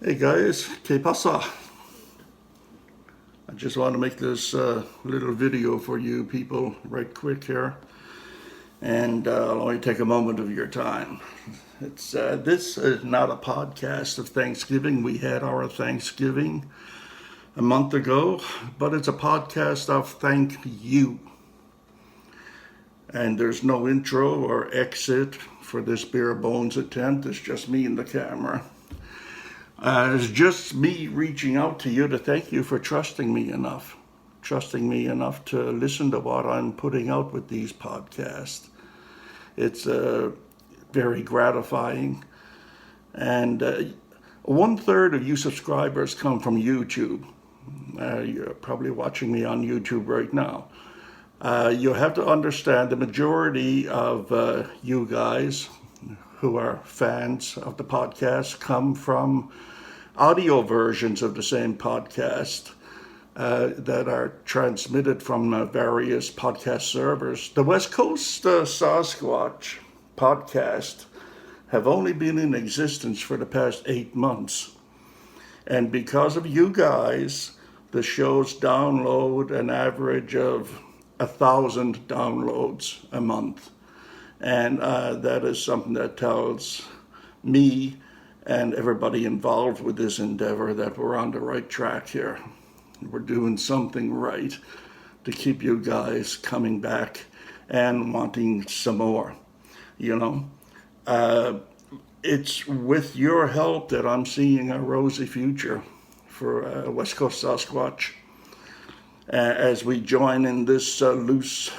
Hey guys, ¿qué pasa? I just want to make this little video for you people right quick here, and I'll only take a moment of your time. This is not a podcast of Thanksgiving. We had our Thanksgiving a month ago, but it's a podcast of thank you. And there's no intro or exit for this bare bones attempt. It's just me and the camera. It's just me reaching out to you to thank you for trusting me enough to listen to what I'm putting out with these podcasts. It's very gratifying. And 1/3 of you subscribers come from YouTube. You're probably watching me on YouTube right now. You have to understand the majority of you guys who are fans of the podcast come from audio versions of the same podcast that are transmitted from various podcast servers. The West Coast Sasquatch podcast have only been in existence for the past 8 months. And because of you guys, the shows download an average of 1,000 downloads a month. And that is something that tells me and everybody involved with this endeavor that we're on the right track here. We're doing something right to keep you guys coming back and wanting some more, you know. It's with your help that I'm seeing a rosy future for West Coast Sasquatch as we join in this loose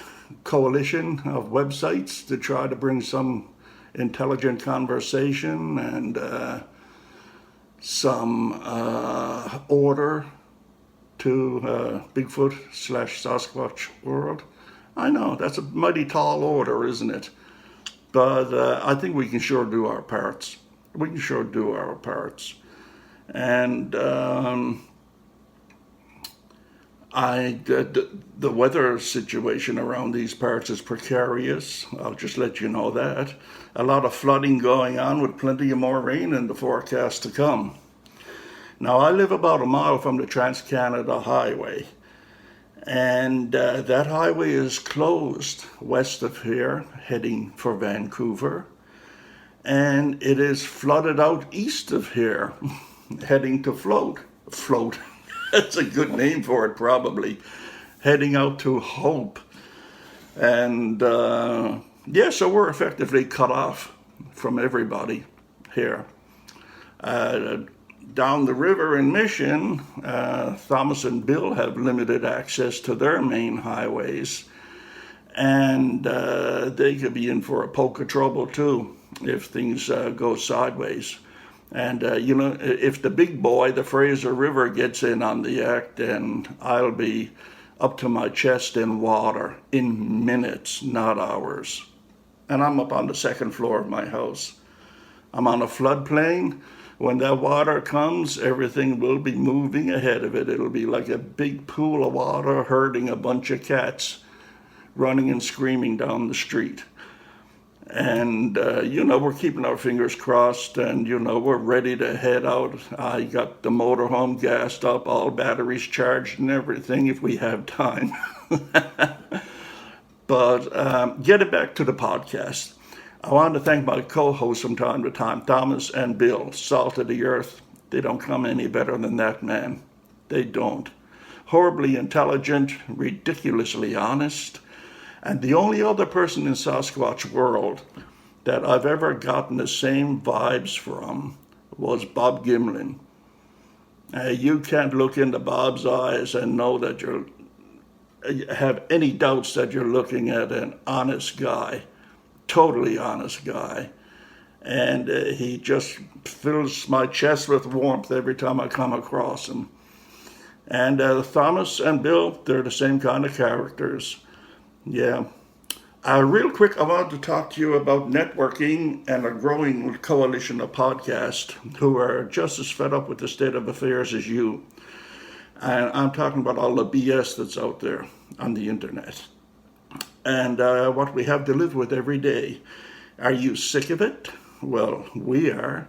coalition of websites to try to bring some intelligent conversation and some order to Bigfoot/Sasquatch world. I know that's a mighty tall order, isn't it? But I think we can sure do our parts. And the weather situation around these parts is precarious. I'll just let you know that. A lot of flooding going on with plenty of more rain in the forecast to come. Now, I live about a mile from the Trans-Canada Highway, and that highway is closed west of here, heading for Vancouver, and it is flooded out east of here, heading to Float. That's a good name for it, probably. Heading out to Hope. And so we're effectively cut off from everybody here. Down the river in Mission, Thomas and Bill have limited access to their main highways. And they could be in for a poke of trouble too if things go sideways. And, if the big boy, the Fraser River, gets in on the act, then I'll be up to my chest in water in minutes, not hours. And I'm up on the second floor of my house. I'm on a floodplain. When that water comes, everything will be moving ahead of it. It'll be like a big pool of water herding a bunch of cats running and screaming down the street. And, we're keeping our fingers crossed and, we're ready to head out. I got the motorhome gassed up, all batteries charged and everything if we have time. But getting back to the podcast, I want to thank my co-hosts from time to time, Thomas and Bill, salt of the earth. They don't come any better than that, man. They don't. Horribly intelligent, ridiculously honest. And the only other person in Sasquatch world that I've ever gotten the same vibes from was Bob Gimlin. You can't look into Bob's eyes and know that have any doubts that you're looking at an honest guy, totally honest guy. And he just fills my chest with warmth every time I come across him. And Thomas and Bill, they're the same kind of characters. Yeah. Real quick, I wanted to talk to you about networking and a growing coalition of podcasts who are just as fed up with the state of affairs as you. And I'm talking about all the BS that's out there on the internet and what we have to live with every day. Are you sick of it? Well, we are.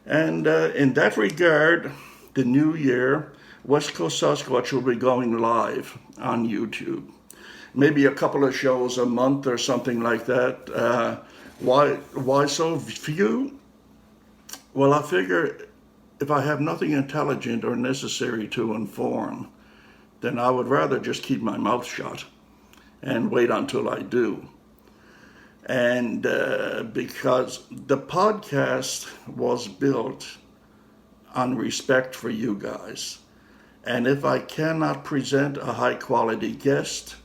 And in that regard, the new year, West Coast Sasquatch will be going live on YouTube. Maybe a couple of shows a month or something like that. Why so few? Well, I figure if I have nothing intelligent or necessary to inform, then I would rather just keep my mouth shut and wait until I do. And because the podcast was built on respect for you guys. And if I cannot present a high quality guest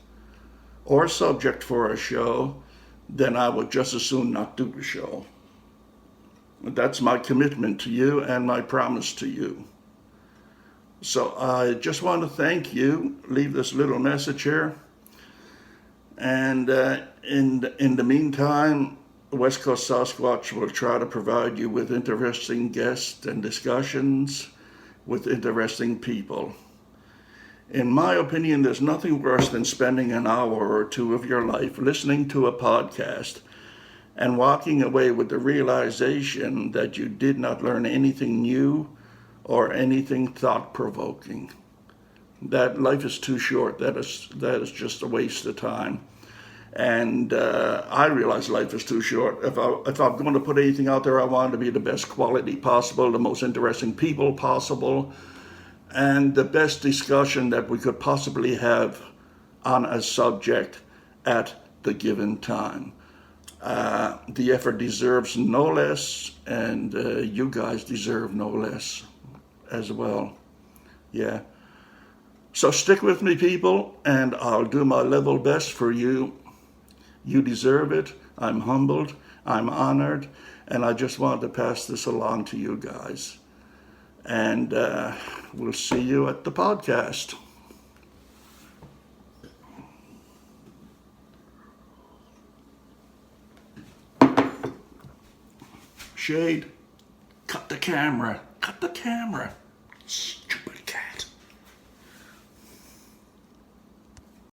or subject for a show, then I would just as soon not do the show. That's my commitment to you and my promise to you. So I just want to thank you, leave this little message here. And in the meantime, West Coast Sasquatch will try to provide you with interesting guests and discussions with interesting people. In my opinion, there's nothing worse than spending an hour or two of your life listening to a podcast and walking away with the realization that you did not learn anything new or anything thought-provoking. That life is too short. That is just a waste of time. And I realize life is too short. If I'm going to put anything out there, I want it to be the best quality possible, the most interesting people possible, and the best discussion that we could possibly have on a subject at the given time. The effort deserves no less, and you guys deserve no less as well. Yeah. So stick with me, people, and I'll do my level best for you. You deserve it. I'm humbled. I'm honored. And I just wanted to pass this along to you guys. And we'll see you at the podcast. Shade, cut the camera. Cut the camera.